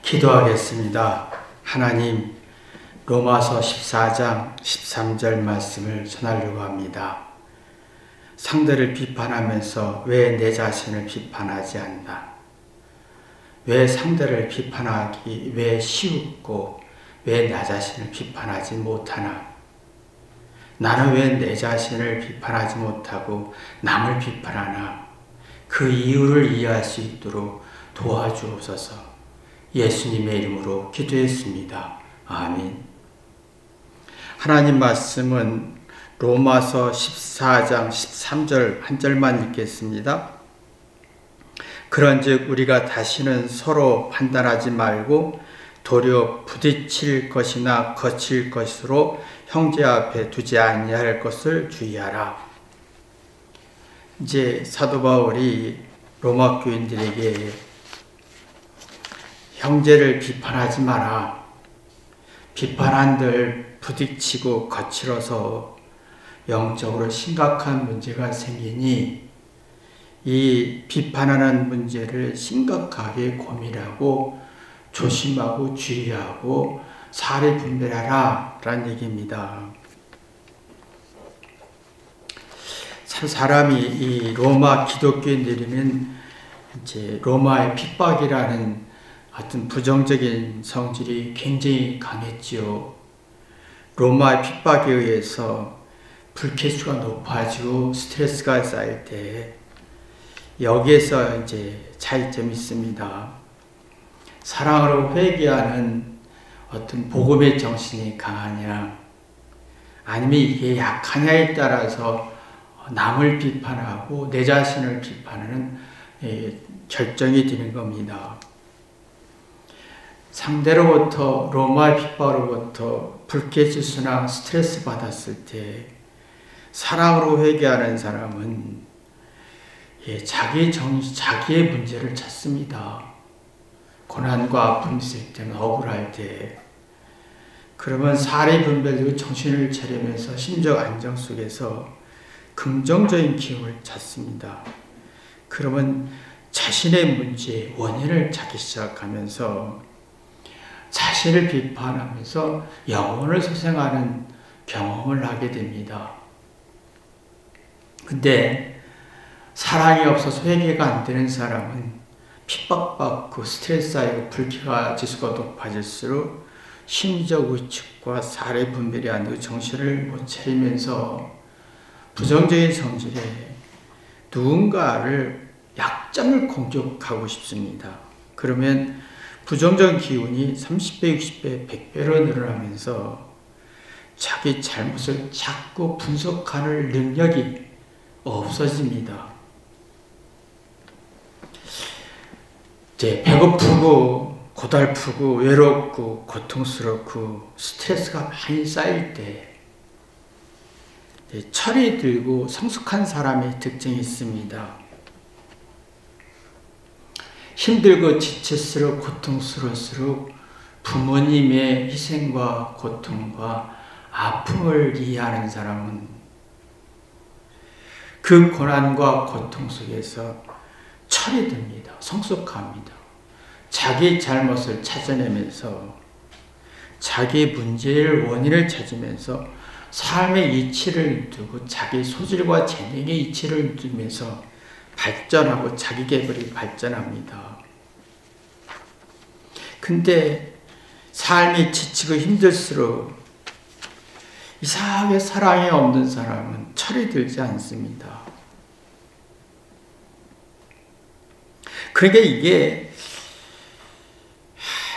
기도하겠습니다. 하나님, 로마서 14장 13절 말씀을 전하려고 합니다. 상대를 비판하면서 왜 내 자신을 비판하지 않나? 왜 상대를 비판하기 왜 쉬웠고 왜 나 자신을 비판하지 못하나? 나는 왜 내 자신을 비판하지 못하고 남을 비판하나? 그 이유를 이해할 수 있도록 도와주옵소서. 예수님의 이름으로 기도했습니다. 아멘. 하나님 말씀은 로마서 14장 13절 한 절만 읽겠습니다. 그런즉 우리가 다시는 서로 판단하지 말고 도리어 부딪힐 것이나 거칠 것으로 형제 앞에 두지 아니할 것을 주의하라. 이제 사도 바울이 로마 교인들에게 형제를 비판하지 마라. 비판한들 부딪히고 거칠어서 영적으로 심각한 문제가 생기니 이 비판하는 문제를 심각하게 고민하고 조심하고 주의하고 사리 분별하라 라는 얘기입니다. 사람이 이 로마 기독교인들이면 이제 로마의 핍박이라는 어떤 부정적인 성질이 굉장히 강했지요. 로마의 핍박에 의해서 불쾌수가 높아지고 스트레스가 쌓일 때 여기에서 이제 차이점이 있습니다. 사랑으로 회개하는 어떤 복음의 정신이 강하냐 아니면 이게 약하냐에 따라서 남을 비판하고 내 자신을 비판하는 결정이 되는 겁니다. 상대로부터 로마의 핍박으로부터 불쾌지수나 스트레스 받았을 때 사랑으로 회개하는 사람은 자기의 문제를 찾습니다. 고난과 아픔이 있을 때는 억울할 때 그러면 사리 분별되고 정신을 차리면서 심적 안정 속에서 긍정적인 기운을 찾습니다. 그러면 자신의 문제의 원인을 찾기 시작하면서 자신을 비판하면서 영혼을 소생하는 경험을 하게 됩니다. 근데 사랑이 없어서 회개가 안 되는 사람은 핍박받고 스트레스 쌓이고 불쾌가 지수가 높아질수록 심리적 위축과 사례 분별이 안 되고 정신을 못 차리면서 부정적인 성질에 누군가를 약점을 공격하고 싶습니다. 그러면 부정적 기운이 30배, 60배, 100배로 늘어나면서 자기 잘못을 자꾸 분석하는 능력이 없어집니다. 이제 배고프고 고달프고 외롭고 고통스럽고 스트레스가 많이 쌓일 때 철이 들고 성숙한 사람의 특징이 있습니다. 힘들고 지칠수록 고통스러울수록 부모님의 희생과 고통과 아픔을 이해하는 사람은 그 고난과 고통 속에서 철이 듭니다. 성숙합니다. 자기 잘못을 찾아내면서 자기 문제의 원인을 찾으면서 삶의 이치를 두고 자기 소질과 재능의 이치를 두면서 발전하고 자기 개발이 발전합니다. 근데 삶이 지치고 힘들수록 이상하게 사랑이 없는 사람은 철이 들지 않습니다. 그러니까 이게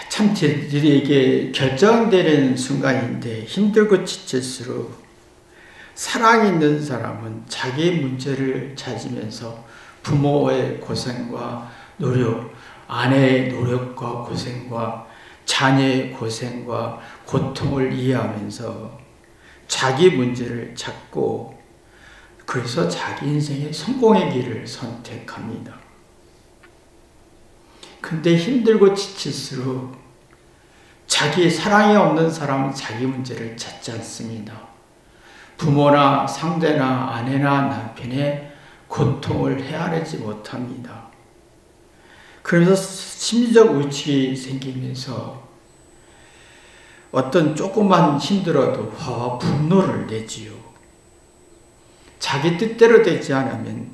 참 이게 결정되는 순간인데 힘들고 지칠수록 사랑이 있는 사람은 자기 문제를 찾으면서 부모의 고생과 노력, 아내의 노력과 고생과 자녀의 고생과 고통을 이해하면서 자기 문제를 찾고 그래서 자기 인생의 성공의 길을 선택합니다. 근데 힘들고 지칠수록 자기 사랑이 없는 사람은 자기 문제를 찾지 않습니다. 부모나 상대나 아내나 남편의 고통을 헤아리지 못합니다. 그러면서 심리적 위축이 생기면서 어떤 조금만 힘들어도 화와 분노를 내지요. 자기 뜻대로 되지 않으면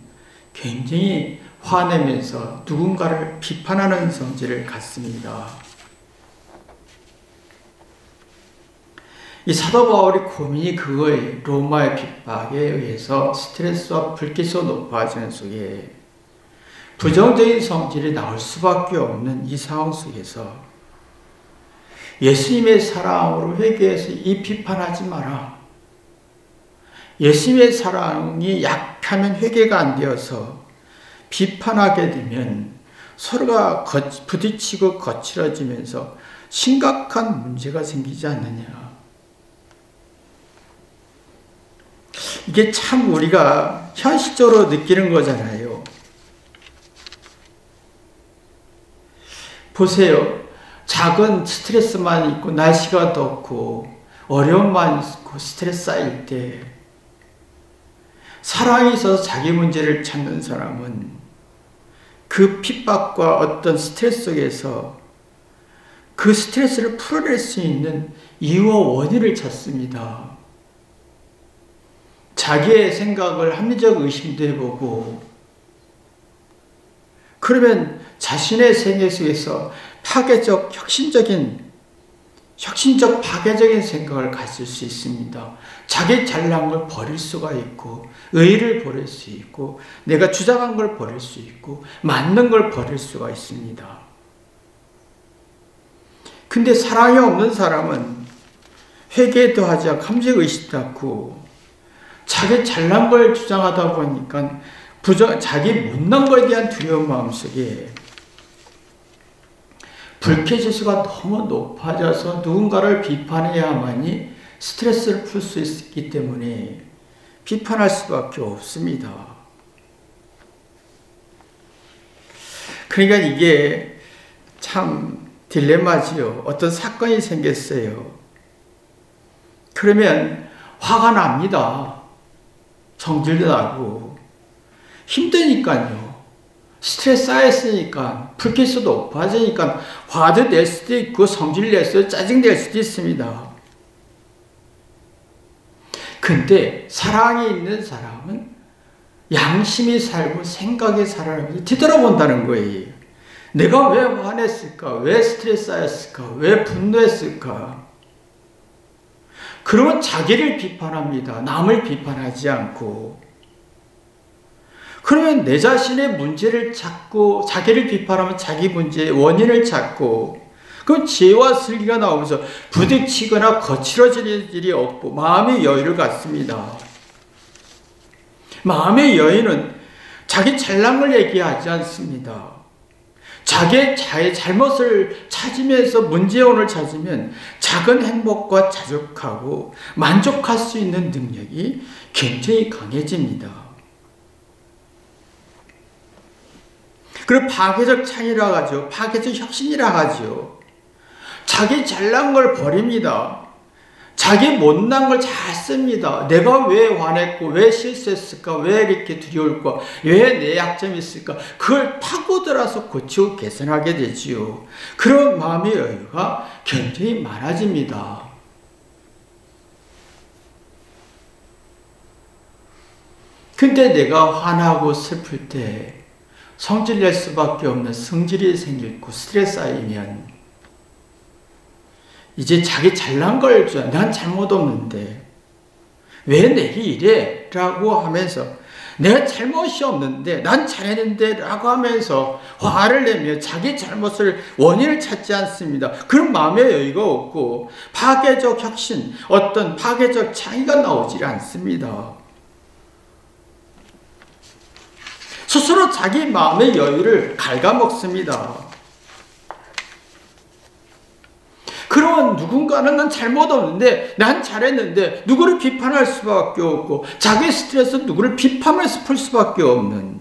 굉장히 화내면서 누군가를 비판하는 성질을 갖습니다. 이 사도 바울의 고민이 그거의 로마의 핍박에 의해서 스트레스와 불쾌가 높아지는 속에 부정적인 성질이 나올 수밖에 없는 이 상황 속에서 예수님의 사랑으로 회개해서 이 비판하지 마라. 예수님의 사랑이 약하면 회개가 안 되어서 비판하게 되면 서로가 부딪히고 거칠어지면서 심각한 문제가 생기지 않느냐. 이게 참 우리가 현실적으로 느끼는 거잖아요. 보세요. 작은 스트레스만 있고 날씨가 덥고 어려움만 있고 스트레스 쌓일 때 사랑이 있어서 자기 문제를 찾는 사람은 그 핍박과 어떤 스트레스 속에서 그 스트레스를 풀어낼 수 있는 이유와 원인을 찾습니다. 자기의 생각을 합리적 의심도 해보고 그러면 자신의 생애 속에서 파괴적, 혁신적 파괴적인 생각을 가질 수 있습니다. 자기 잘난 걸 버릴 수가 있고 의의를 버릴 수 있고 내가 주장한 걸 버릴 수 있고 맞는 걸 버릴 수가 있습니다. 근데 사랑이 없는 사람은 회개도 하지 않고 함정 의식도 않고 자기 잘난 걸 주장하다 보니까 자기 못난 거에 대한 두려운 마음속에 불쾌지수가 너무 높아져서 누군가를 비판해야만이 스트레스를 풀 수 있기 때문에 비판할 수밖에 없습니다. 그러니까 이게 참 딜레마지요. 어떤 사건이 생겼어요. 그러면 화가 납니다. 성질도 나고 힘드니까요. 스트레스 쌓였으니까 불쾌도 높아지니까 화도 낼 수도 있고 성질 낼 수도 짜증 낼 수도 있습니다. 근데 사랑이 있는 사람은 양심이 살고 생각이 살아나면서 뒤돌아본다는 거예요. 내가 왜 화냈을까? 왜 스트레스 쌓였을까? 왜 분노했을까? 그러면 자기를 비판합니다. 남을 비판하지 않고. 그러면 내 자신의 문제를 찾고 자기를 비판하면 자기 문제의 원인을 찾고 그럼 지혜와 슬기가 나오면서 부딪히거나 거칠어지는 일이 없고 마음의 여유를 갖습니다. 마음의 여유는 자기 잘난 걸 얘기하지 않습니다. 자기의 잘못을 찾으면서 문제원을 찾으면 작은 행복과 자족하고 만족할 수 있는 능력이 굉장히 강해집니다. 그리고 파괴적 창의라 하죠. 파괴적 혁신이라 하죠. 자기 잘난 걸 버립니다. 자기 못난 걸 잘 씁니다. 내가 왜 화냈고 왜 실수했을까? 왜 이렇게 두려울까? 왜 내 약점이 있을까? 그걸 파고들어서 고치고 개선하게 되지요. 그런 마음의 여유가 굉장히 많아집니다. 근데 내가 화나고 슬플 때 성질 낼 수밖에 없는 성질이 생기고 스트레스 쌓이면 이제 자기 잘난 걸 난 잘못 없는데 왜 내게 이래? 라고 하면서 내가 잘못이 없는데 난 잘했는데 라고 하면서 화를 내며 자기 잘못을 원인을 찾지 않습니다. 그런 마음의 여유가 없고 파괴적 혁신, 어떤 파괴적 창의가 나오지 않습니다. 스스로 자기 마음의 여유를 갉아먹습니다. 그러면 누군가는 난 잘못 없는데 난 잘했는데 누구를 비판할 수밖에 없고 자기 스트레스 누구를 비판해서 풀 수밖에 없는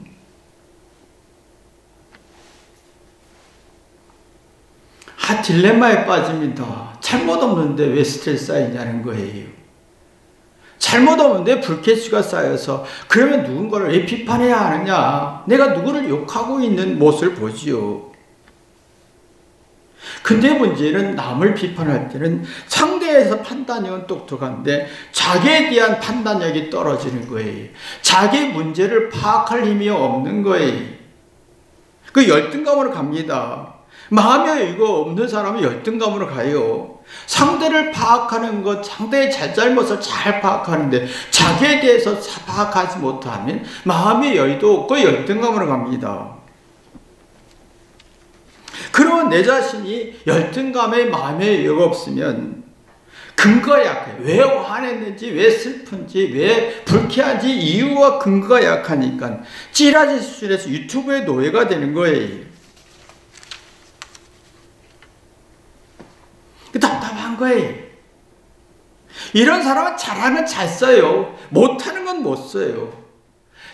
딜레마에 빠집니다. 잘못 없는데 왜 스트레스 쌓이냐는 거예요. 잘못 없는데 불쾌수가 쌓여서 그러면 누군가를 왜 비판해야 하느냐. 내가 누구를 욕하고 있는 모습을 보지요. 근데 문제는 남을 비판할 때는 상대에서 판단력은 똑똑한데 자기에 대한 판단력이 떨어지는 거예요. 자기 문제를 파악할 힘이 없는 거예요. 그 열등감으로 갑니다. 마음의 여유가 없는 사람은 열등감으로 가요. 상대를 파악하는 것, 상대의 잘잘못을 잘 파악하는데 자기에 대해서 파악하지 못하면 마음의 여유도 없고 열등감으로 갑니다. 그러면 내 자신이 열등감에 마음의 여유가 없으면 근거가 약해요. 왜 화냈는지, 왜 슬픈지, 왜 불쾌한지 이유와 근거가 약하니까 찌라시 수술해서 유튜브의 노예가 되는 거예요. 답답한 거예요. 이런 사람은 잘하면 잘 써요. 못하는 건 못 써요.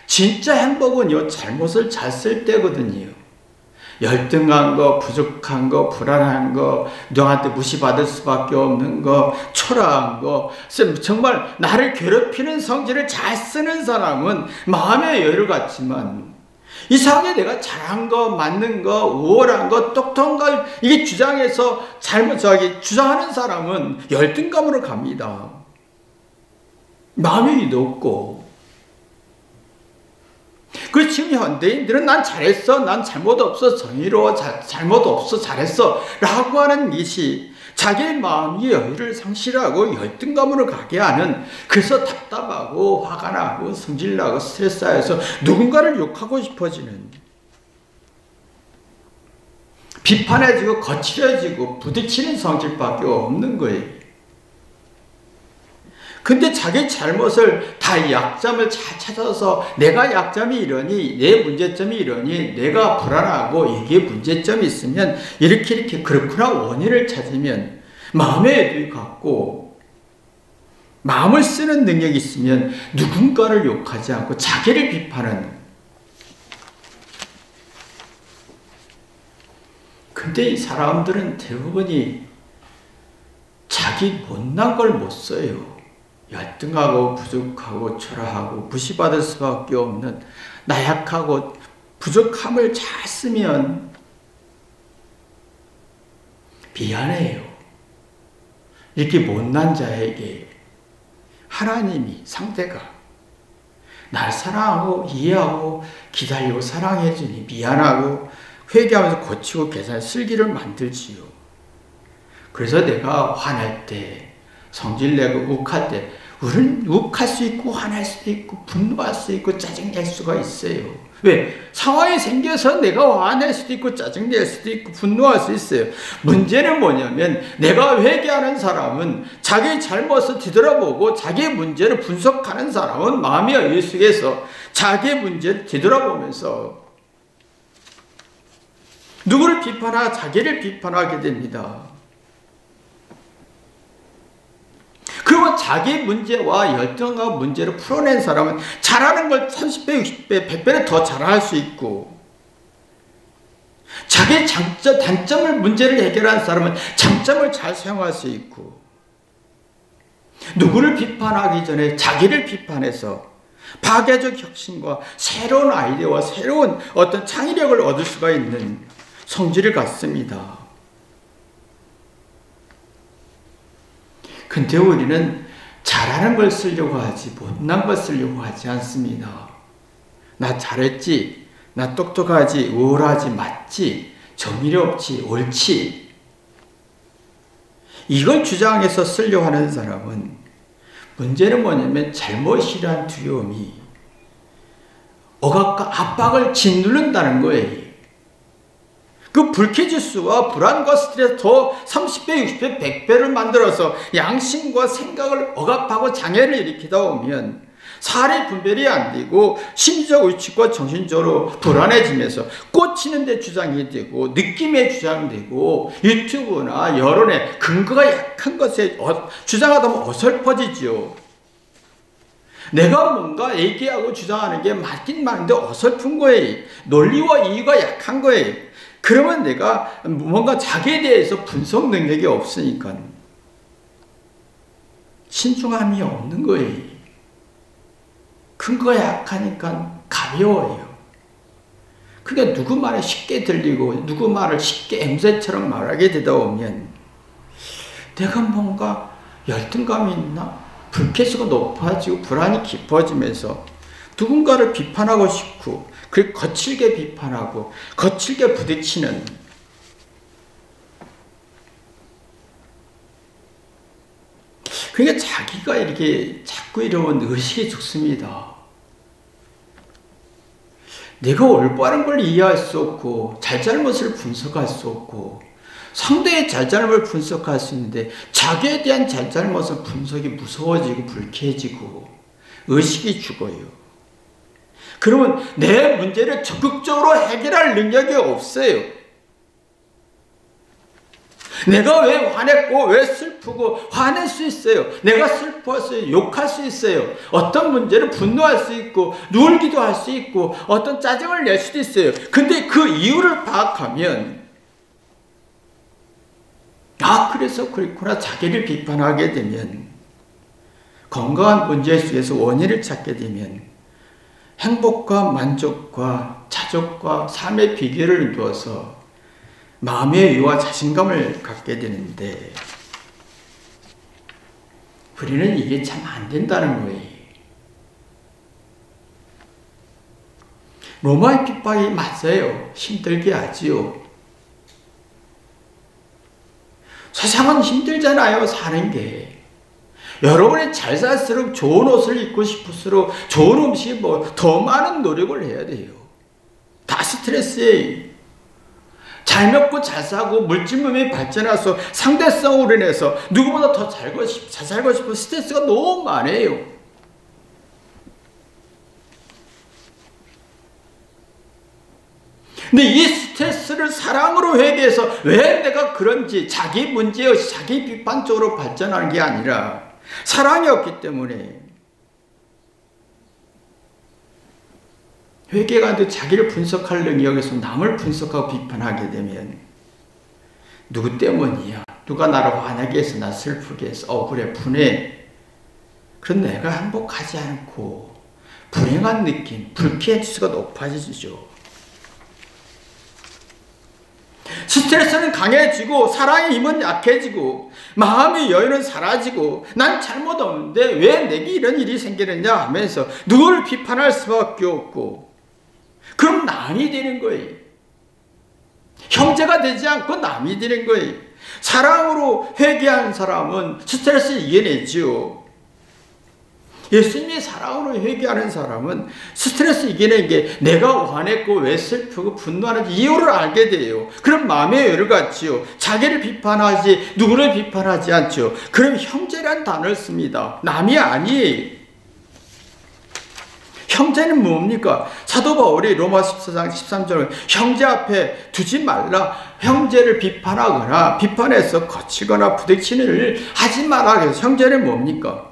진짜 행복은요, 잘못을 잘 쓸 때거든요. 열등한 거, 부족한 거, 불안한 거, 너한테 무시받을 수밖에 없는 거, 초라한 거, 정말 나를 괴롭히는 성질을 잘 쓰는 사람은 마음의 여유를 갖지만 이상하게 내가 잘한 거, 맞는 거, 우월한 거, 똑똑한 걸 이게 주장해서 주장하는 사람은 열등감으로 갑니다. 마음의 여유도 없고. 그 지금 현대인들은 난 잘했어, 난 잘못 없어, 정의로워, 잘못 없어, 잘했어 라고 하는 것이 자기의 마음의 여유를 상실하고 열등감으로 가게 하는, 그래서 답답하고 화가 나고 성질나고 스트레스 쌓여서 누군가를 욕하고 싶어지는, 비판해지고 거칠어지고 부딪히는 성질밖에 없는 거예요. 근데 자기 잘못을 다 약점을 잘 찾아서 내가 약점이 이러니, 내 문제점이 이러니, 내가 불안하고 이게 문제점이 있으면 이렇게 그렇구나 원인을 찾으면 마음의 여유 갖고 마음을 쓰는 능력이 있으면 누군가를 욕하지 않고 자기를 비판하는. 근데 이 사람들은 대부분이 자기 못난 걸 못 써요. 열등하고 부족하고 초라하고 무시받을 수밖에 없는 나약하고 부족함을 잘 쓰면 미안해요. 이렇게 못난 자에게 하나님이, 상대가 날 사랑하고 이해하고 기다리고 사랑해 주니 미안하고 회개하면서 고치고 개선해 슬기를 만들지요. 그래서 내가 화낼 때, 성질내고 욱할 때, 우리는 욱할 수 있고 화날 수도 있고 분노할 수 있고 짜증낼 수가 있어요. 왜? 상황이 생겨서 내가 화낼 수도 있고 짜증낼 수도 있고 분노할 수 있어요. 문제는 뭐냐면 내가 회개하는 사람은 자기 잘못을 뒤돌아보고 자기의 문제를 분석하는 사람은 마음의 여유 속에서 자기의 문제를 뒤돌아보면서 누구를 비판하고 자기를 비판하게 됩니다. 그러면 자기 문제와 열등과 문제를 풀어낸 사람은 잘하는 걸 30배, 60배, 100배를 더 잘할 수 있고, 자기 단점을, 문제를 해결한 사람은 장점을 잘 사용할 수 있고, 누구를 비판하기 전에 자기를 비판해서 파괴적 혁신과 새로운 아이디어와 새로운 어떤 창의력을 얻을 수가 있는 성질을 갖습니다. 근데 우리는 잘하는 걸 쓰려고 하지 못난 걸 쓰려고 하지 않습니다. 나 잘했지, 나 똑똑하지, 우월하지, 맞지, 정의롭지, 옳지, 이걸 주장해서 쓰려고 하는 사람은 문제는 뭐냐면 잘못이란 두려움이 억압과 압박을 짓누른다는 거예요. 그 불쾌지수와 불안과 스트레스 더 30배, 60배, 100배를 만들어서 양심과 생각을 억압하고 장애를 일으키다 보면 사리 분별이 안 되고 심리적 위축과 정신적으로 불안해지면서 꽂히는 데 주장이 되고 느낌에 주장되고 유튜브나 여론의 근거가 약한 것에 주장하다 보면 어설퍼지죠. 내가 뭔가 얘기하고 주장하는 게 맞긴 맞는데 어설픈 거예요. 논리와 이유가 약한 거예요. 그러면 내가 뭔가 자기에 대해서 분석 능력이 없으니까 신중함이 없는 거예요. 근거가 약하니까 가벼워요. 그게 누구 말에 쉽게 들리고 누구 말을 쉽게 앵무새처럼 말하게 되다 보면 내가 뭔가 열등감이 있나? 불쾌수가 높아지고 불안이 깊어지면서 누군가를 비판하고 싶고 그리고 거칠게 비판하고 거칠게 부딪히는 그러니까 자기가 이렇게 자꾸 이런 의식이 죽습니다. 내가 올바른 걸 이해할 수 없고 잘잘못을 분석할 수 없고 상대의 잘잘못을 분석할 수 있는데 자기에 대한 잘잘못은 분석이 무서워지고 불쾌해지고 의식이 죽어요. 그러면 내 문제를 적극적으로 해결할 능력이 없어요. 내가 왜 화냈고 왜 슬프고 화낼 수 있어요. 내가 슬퍼서 욕할 수 있어요. 어떤 문제를 분노할 수 있고 울기도 할 수 있고 어떤 짜증을 낼 수도 있어요. 근데 그 이유를 파악하면 그래서 그렇구나 자기를 비판하게 되면 건강한 문제 속에서 원인을 찾게 되면 행복과 만족과 자족과 삶의 비결을 두어서 마음의 여유와 자신감을 갖게 되는데 우리는 이게 참 안 된다는 거예요. 로마의 핍박이 맞아요. 힘들게 하지요. 세상은 힘들잖아요. 사는 게. 여러분이 잘 살수록 좋은 옷을 입고 싶을수록 좋은 음식 더 많은 노력을 해야 돼요. 다 스트레스예요. 잘 먹고 잘 사고 물질문명이 발전해서 상대성으로 인해서 누구보다 더 잘 살고 싶은 스트레스가 너무 많아요. 근데 이 스트레스를 사랑으로 회개해서 왜 내가 그런지 자기 문제여서 자기 비판 쪽으로 발전하는 게 아니라 사랑이 없기 때문에 회개가 돼 자기를 분석할 능력에서 남을 분석하고 비판하게 되면 누구 때문이야? 누가 나를 화나게 해서 나 슬프게 해서 억울해 분해. 그런 내가 행복하지 않고 불행한 느낌, 불쾌한 지수가 높아지죠. 스트레스는 강해지고 사랑의 힘은 약해지고 마음의 여유는 사라지고 난 잘못 없는데 왜 내게 이런 일이 생기느냐 하면서 누구를 비판할 수밖에 없고 그럼 남이 되는 거예요. 형제가 되지 않고 남이 되는 거예요. 사랑으로 회개한 사람은 스트레스를 이겨내지요. 예수님이 사랑으로 회개하는 사람은 스트레스 이겨내는 게 내가 화냈고 왜 슬프고 분노하는지 이유를 알게 돼요. 그럼 마음의 여유를 갖지요. 자기를 비판하지 누구를 비판하지 않죠. 그럼 형제란 단어를 씁니다. 남이 아니에요. 형제는 뭡니까? 사도 바울이 로마 14장 13절을 형제 앞에 두지 말라. 형제를 비판하거나 비판해서 거치거나 부딪히는 일을 하지 마라. 그래서 형제는 뭡니까?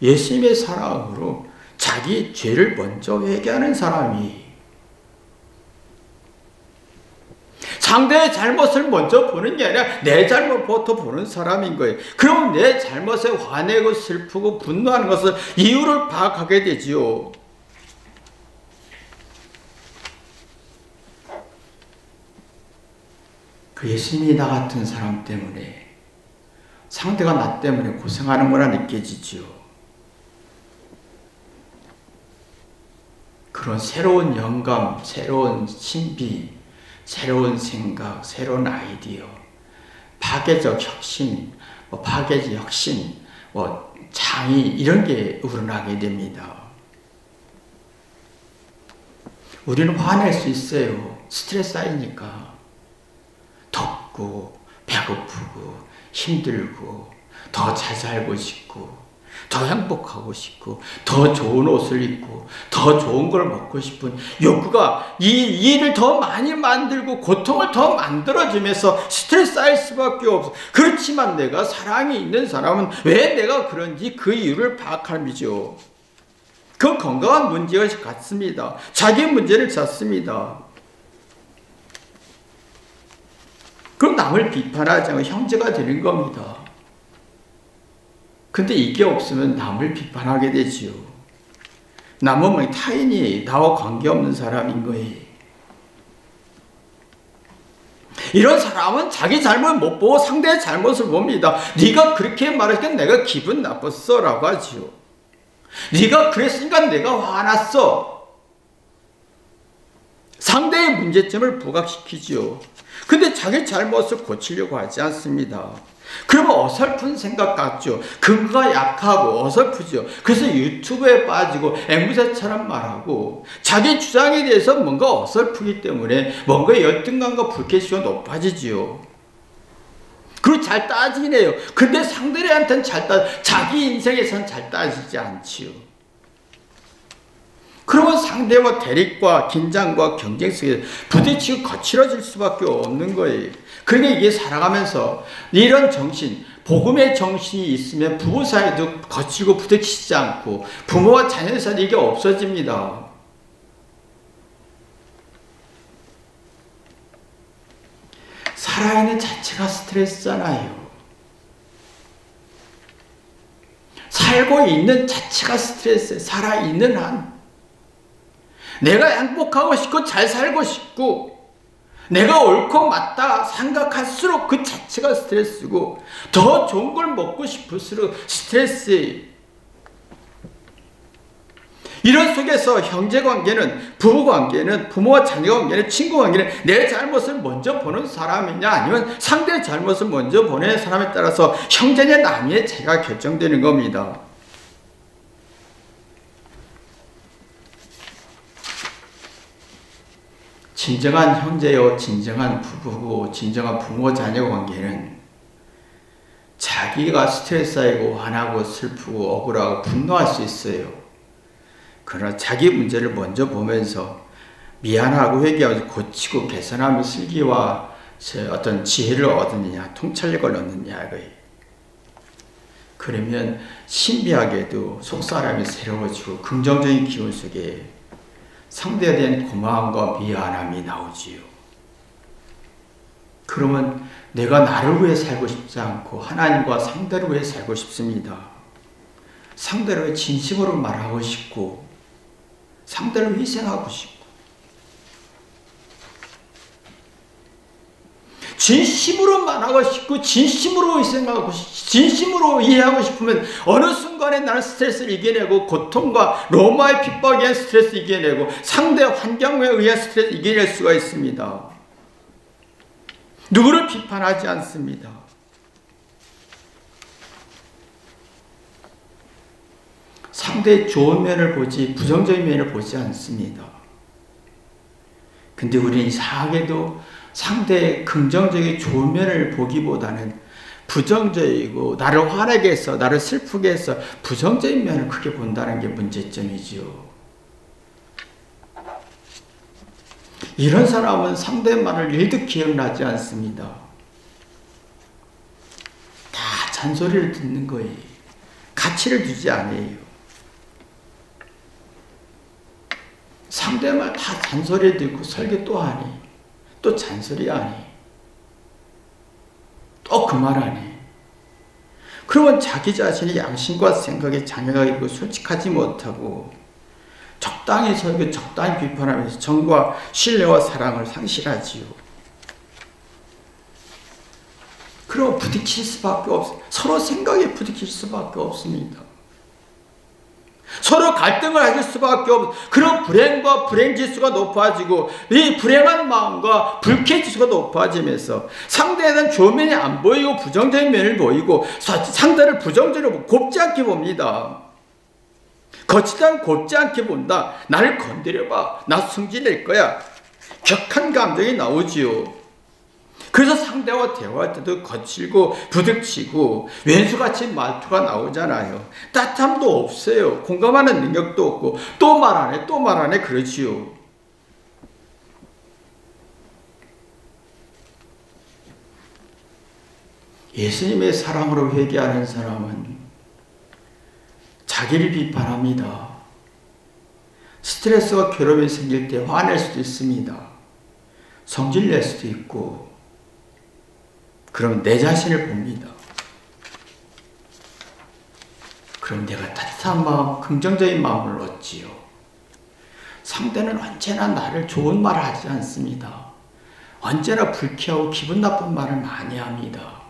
예수님의 사랑으로 자기 죄를 먼저 회개하는 사람이 상대의 잘못을 먼저 보는 게 아니라 내 잘못부터 보는 사람인 거예요. 그럼 내 잘못에 화내고 슬프고 분노하는 것을 이유를 파악하게 되지요. 그 예수님이 나 같은 사람 때문에 상대가 나 때문에 고생하는구나 느껴지지요. 그런 새로운 영감, 새로운 신비, 새로운 생각, 새로운 아이디어, 파괴적 혁신, 파괴적 혁신, 창의 이런 게 우러나게 됩니다. 우리는 화낼 수 있어요. 스트레스 쌓이니까. 덥고 배고프고 힘들고 더 잘 살고 싶고 더 행복하고 싶고 더 좋은 옷을 입고 더 좋은 걸 먹고 싶은 욕구가 이 일을 더 많이 만들고 고통을 더 만들어주면서 스트레스 쌓일 수밖에 없어. 그렇지만 내가 사랑이 있는 사람은 왜 내가 그런지 그 이유를 파악하는 거죠. 그 건강한 문제가 같습니다. 자기 문제를 찾습니다. 그럼 남을 비판하지 않고 형제가 되는 겁니다. 근데 이게 없으면 남을 비판하게 되지요. 남은 타인이 나와 관계없는 사람인 거예요. 이런 사람은 자기 잘못 못 보고 상대의 잘못을 봅니다. 네가 그렇게 말하니까 내가 기분 나빴어 라고 하지요. 네가 그랬으니까 내가 화났어. 상대의 문제점을 부각시키지요. 근데 자기 잘못을 고치려고 하지 않습니다. 그러면 어설픈 생각 같죠. 근거가 약하고 어설프죠. 그래서 유튜브에 빠지고 앵무새처럼 말하고 자기 주장에 대해서 뭔가 어설프기 때문에 뭔가 열등감과 불쾌지수가 높아지지요. 그리고 잘 따지긴 해요. 근데 상대한테는 자기 인생에서는 잘 따지지 않지요. 그러면 상대와 대립과 긴장과 경쟁 속에 부딪히고 거칠어질 수밖에 없는 거예요. 그러니까 이게 살아가면서 이런 정신, 복음의 정신이 있으면 부부 사이도 거칠고 부딪히지 않고 부모와 자녀 사이도 이게 없어집니다. 살아있는 자체가 스트레스잖아요. 살고 있는 자체가 스트레스예요. 살아있는 한. 내가 행복하고 싶고 잘 살고 싶고 내가 옳고 맞다 생각할수록 그 자체가 스트레스고 더 좋은 걸 먹고 싶을수록 스트레스예요. 이런 속에서 형제관계는, 부부관계는, 부모와 자녀관계는, 친구관계는 내 잘못을 먼저 보는 사람이냐 아니면 상대의 잘못을 먼저 보는 사람에 따라서 형제냐 남의 죄가 결정되는 겁니다. 진정한 형제요, 진정한 부부고, 진정한 부모 자녀 관계는 자기가 스트레스 쌓이고 화나고 슬프고 억울하고 분노할 수 있어요. 그러나 자기 문제를 먼저 보면서 미안하고 회개하면서 고치고 개선하며 슬기와 어떤 지혜를 얻느냐, 통찰력을 얻느냐 이거예요. 그러면 신비하게도 속사람이 새로워지고 긍정적인 기운 속에 상대에 대한 고마움과 미안함이 나오지요. 그러면 내가 나를 위해 살고 싶지 않고 하나님과 상대를 위해 살고 싶습니다. 상대를 위해 진심으로 말하고 싶고 상대를 희생하고 싶고 진심으로 말하고 싶고 진심으로 희생하고 진심으로 이해하고 싶으면 어느 순간에 나는 스트레스를 이겨내고 고통과 로마의 핍박에 의한 스트레스 이겨내고 상대 환경에 의한 스트레스 이겨낼 수가 있습니다. 누구를 비판하지 않습니다. 상대의 좋은 면을 보지 부정적인 면을 보지 않습니다. 근데 우리는 이상하게도 상대의 긍정적인 좋은 면을 보기보다는 부정적이고 나를 화나게 해서 나를 슬프게 해서 부정적인 면을 크게 본다는 게 문제점이지요. 이런 사람은 상대의 말을 1도 기억나지 않습니다. 다 잔소리를 듣는 거예요. 가치를 두지 않아요. 상대의 말 다 잔소리 듣고 설교 또 하니 또 잔소리 하니 또 그 말 하니 그러면 자기 자신의 양심과 생각에 장애가 있고 솔직하지 못하고 적당히 설교 적당히 비판하면서 정과 신뢰와 사랑을 상실하지요. 그리고 부딪힐 수밖에 없어요. 서로 생각에 부딪힐 수밖에 없습니다. 서로 갈등을 하실 수밖에 없고 그런 불행과 불행지수가 높아지고 이 불행한 마음과 불쾌지수가 높아지면서 상대에는 좋은 면이 안 보이고 부정적인 면을 보이고 상대를 부정적으로 곱지 않게 봅니다. 거치지 곱지 않게 본다. 나를 건드려봐. 나 승질낼 거야. 격한 감정이 나오지요. 그래서 상대와 대화할 때도 거칠고 부딪히고 왼수같이 말투가 나오잖아요. 따뜻함도 없어요. 공감하는 능력도 없고 또 말하네 또 말하네 그러지요. 예수님의 사랑으로 회개하는 사람은 자기를 비판합니다. 스트레스와 괴로움이 생길 때 화낼 수도 있습니다. 성질낼 수도 있고 그럼 내 자신을 봅니다. 그럼 내가 따뜻한 마음, 긍정적인 마음을 얻지요. 상대는 언제나 나를 좋은 말을 하지 않습니다. 언제나 불쾌하고 기분 나쁜 말을 많이 합니다.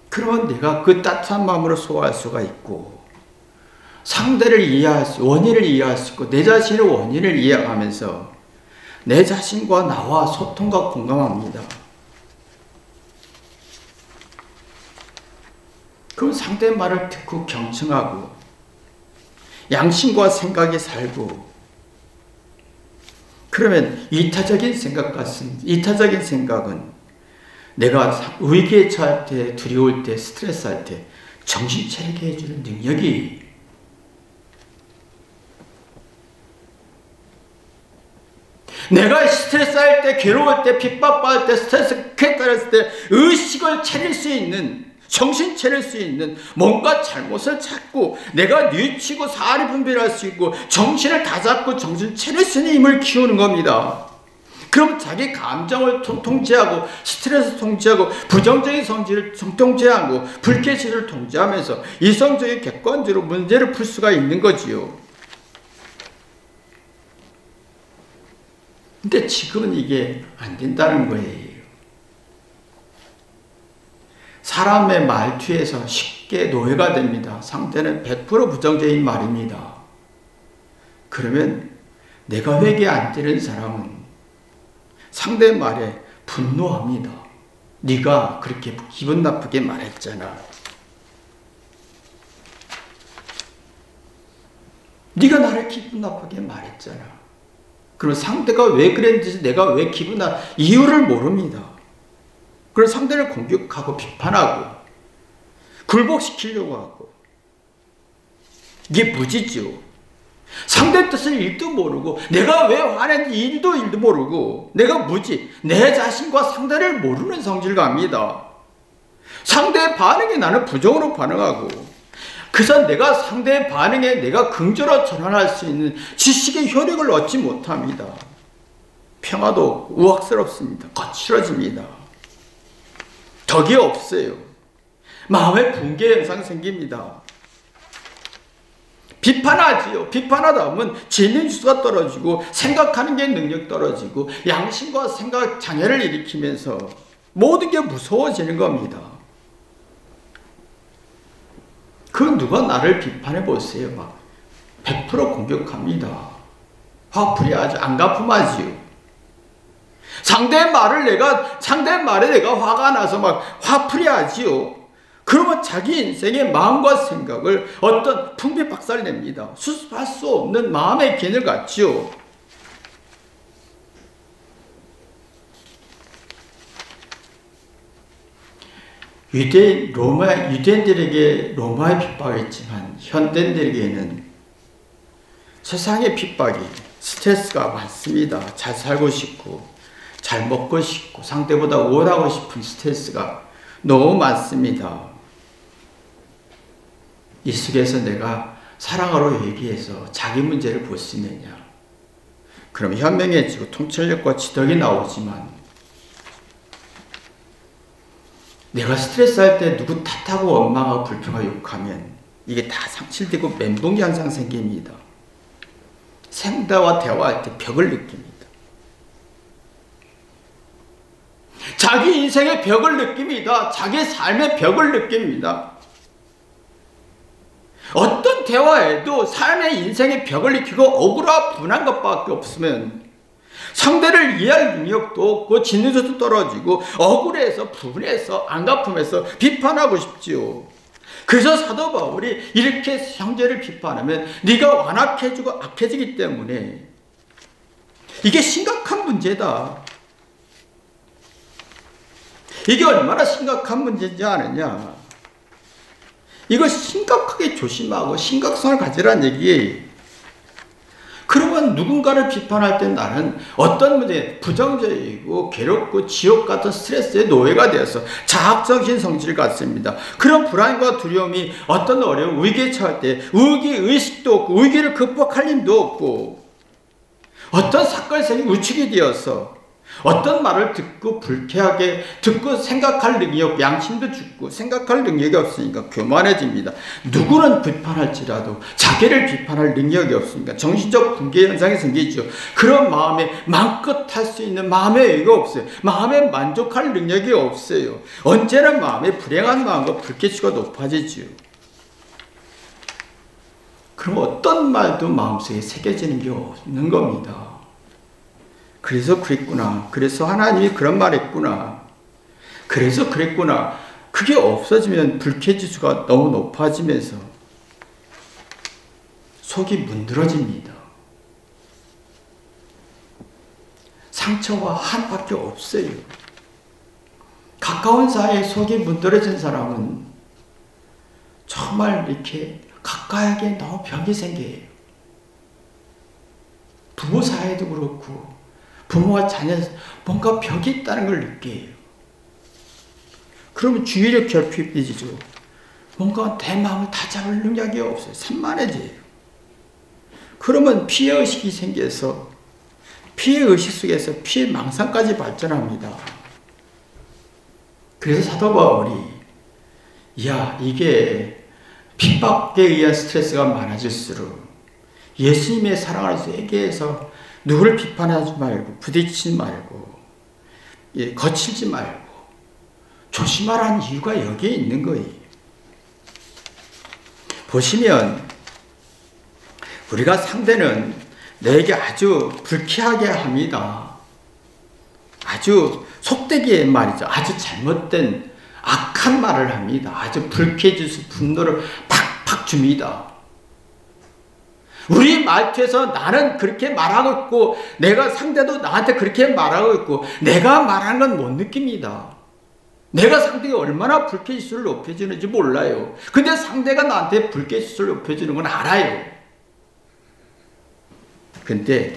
그러면 내가 그 따뜻한 마음으로 소화할 수가 있고 상대를 이해할 수, 원인을 이해할 수 있고 내 자신의 원인을 이해하면서 내 자신과 나와 소통과 공감합니다. 그럼 상대의 말을 듣고 경청하고 양심과 생각이 살고 그러면 이타적인 생각은 내가 위기에 처할 때, 두려울 때, 스트레스할 때 정신 차리게 해주는 능력이 내가 스트레스할 때, 괴로울 때, 핍박받을 때, 스트레스에 따랐을 때 의식을 차릴 수 있는, 정신 차릴 수 있는 뭔가 잘못을 찾고 내가 뉘우치고 사리 분별할 수 있고 정신을 다잡고 정신 차릴 수 있는 힘을 키우는 겁니다. 그럼 자기 감정을 통제하고 스트레스 통제하고 부정적인 성질을 통제하고 불쾌지를 통제하면서 이성적인 객관적으로 문제를 풀 수가 있는 거지요. 근데 지금은 이게 안 된다는 거예요. 사람의 말투에서 쉽게 노예가 됩니다. 상대는 100% 부정적인 말입니다. 그러면 내가 회개 안 되는 사람은 상대의 말에 분노합니다. 네가 그렇게 기분 나쁘게 말했잖아. 네가 나를 기분 나쁘게 말했잖아. 그럼 상대가 왜 그랬는지 내가 왜 이유를 모릅니다. 그래서 상대를 공격하고 비판하고 굴복시키려고 하고 이게 무지죠. 상대 뜻을 1도 모르고 내가 왜 화냈는지 1도 모르고 내가 무지 내 자신과 상대를 모르는 성질감입니다. 상대의 반응에 나는 부정으로 반응하고 그래서 내가 상대의 반응에 내가 긍정으로 전환할 수 있는 지식의 효력을 얻지 못합니다. 평화도 우악스럽습니다. 거칠어집니다. 덕이 없어요. 마음의 붕괴 현상 생깁니다. 비판하지요. 비판하다 보면 진행수가 떨어지고 생각하는 게 능력 떨어지고 양심과 생각 장애를 일으키면서 모든 게 무서워지는 겁니다. 그 누가 나를 비판해 보세요. 막 100% 공격합니다. 화풀이하죠. 안가품하지요. 상대의 말에 내가 화가 나서 막 화풀이하지요. 그러면 자기 인생의 마음과 생각을 어떤 풍비박살 냅니다. 수습할 수 없는 마음의 기능을 갖지요. 유대인들에게 로마의 핍박이 있지만 현대인들에게는 세상의 핍박이 스트레스가 많습니다. 잘 살고 싶고 잘 먹고 싶고 상대보다 우월하고 싶은 스트레스가 너무 많습니다. 이 속에서 내가 사랑으로 얘기해서 자기 문제를 볼 수 있느냐. 그럼 현명해지고 통찰력과 지덕이 나오지만 내가 스트레스 할 때 누구 탓하고 원망하고 불평하고 욕하면 이게 다 상실되고 멘붕 현상 생깁니다. 상대와 대화할 때 벽을 느낍니다. 자기 인생의 벽을 느낍니다. 자기 삶의 벽을 느낍니다. 어떤 대화에도 삶의 인생의 벽을 느끼고 억울하고 분한 것밖에 없으면 상대를 이해할 능력도 없고 진리도 떨어지고 억울해서 분해서 안갚음해서 비판하고 싶지요. 그래서 사도 바울이 이렇게 형제를 비판하면 네가 완악해지고 악해지기 때문에 이게 심각한 문제다. 이게 얼마나 심각한 문제인지 아느냐. 이거 심각하게 조심하고 심각성을 가지라는 얘기예요. 그러면 누군가를 비판할 때 나는 어떤 문제, 부정적이고 괴롭고 지옥 같은 스트레스의 노예가 되어서 자학적인 성질을 갖습니다. 그런 불안과 두려움이 어떤 어려운 위기에 처할 때 위기의식도 없고 위기를 극복할 힘도 없고 어떤 사건이 우측이 되어서 어떤 말을 듣고 불쾌하게 듣고 생각할 능력, 양심도 죽고 생각할 능력이 없으니까 교만해집니다. 누구는 비판할지라도 자기를 비판할 능력이 없으니까 정신적 붕괴 현상이 생기죠. 그런 마음에 마음껏 할 수 있는 마음의 여유가 없어요. 마음에 만족할 능력이 없어요. 언제나 마음에 불행한 마음과 불쾌치가 높아지죠. 그럼 어떤 말도 마음속에 새겨지는 게 없는 겁니다. 그래서 그랬구나. 그래서 하나님이 그런 말 했구나. 그래서 그랬구나. 그게 없어지면 불쾌지수가 너무 높아지면서 속이 문드러집니다. 상처와 한밖에 없어요. 가까운 사이에 속이 문드러진 사람은 정말 이렇게 가까이하게 너무 벽이 생겨요. 부부 사이도 그렇고 부모와 자녀 뭔가 벽이 있다는 걸 느껴요. 그러면 주의력 결핍이죠. 뭔가 내 마음을 다 잡을 능력이 없어요. 산만해져요. 그러면 피해의식이 생겨서 피해의식 속에서 피해망상까지 발전합니다. 그래서 사도 바울이 이게 핍박에 의한 스트레스가 많아질수록 예수님의 사랑을 세계에서 누구를 비판하지 말고 부딪히지 말고 거칠지 말고 조심하라는 이유가 여기에 있는 거예요. 보시면 우리가 상대는 내게 아주 불쾌하게 합니다. 아주 속되게 말이죠. 아주 잘못된 악한 말을 합니다. 아주 불쾌해져서 분노를 팍팍 줍니다. 우리 말투에서 나는 그렇게 말하고 있고 내가 상대도 나한테 그렇게 말하고 있고 내가 말하는 건 못 느낍니다. 내가 상대가 얼마나 불쾌지수를 높여주는지 몰라요. 근데 상대가 나한테 불쾌지수를 높여주는 건 알아요. 근데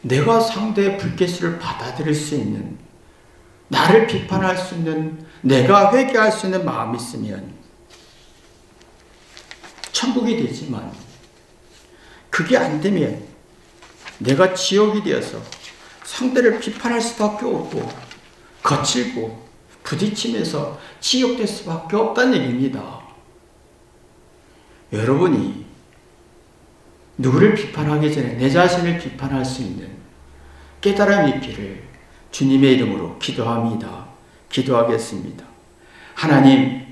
내가 상대의 불쾌지수를 받아들일 수 있는, 나를 비판할 수 있는, 내가 회개할 수 있는 마음이 있으면 천국이 되지만 그게 안 되면 내가 지옥이 되어서 상대를 비판할 수밖에 없고 거칠고 부딪히면서 지옥될 수밖에 없다는 얘기입니다. 여러분이 누구를 비판하기 전에 내 자신을 비판할 수 있는 깨달음이 있기를 주님의 이름으로 기도합니다. 기도하겠습니다. 하나님,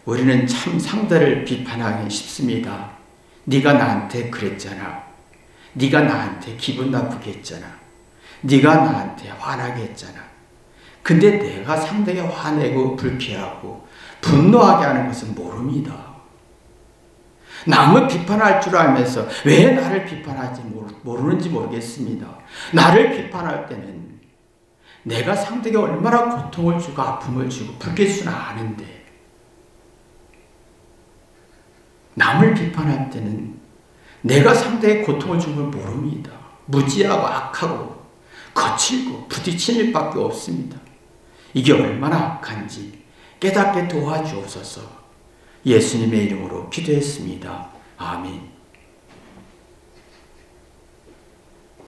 우리는 참 상대를 비판하기 쉽습니다. 네가 나한테 그랬잖아. 네가 나한테 기분 나쁘게 했잖아. 네가 나한테 화나게 했잖아. 근데 내가 상대에게 화내고 불쾌하고 분노하게 하는 것은 모릅니다. 남을 비판할 줄 알면서 왜 나를 비판하지 모르는지 모르겠습니다. 나를 비판할 때는 내가 상대에게 얼마나 고통을 주고 아픔을 주고 불쾌수는 아는데, 남을 비판할 때는 내가 상대의 고통을 준 걸 모릅니다. 무지하고 악하고 거칠고 부딪히는 일밖에 없습니다. 이게 얼마나 악한지 깨닫게 도와주옵소서. 예수님의 이름으로 기도했습니다. 아멘.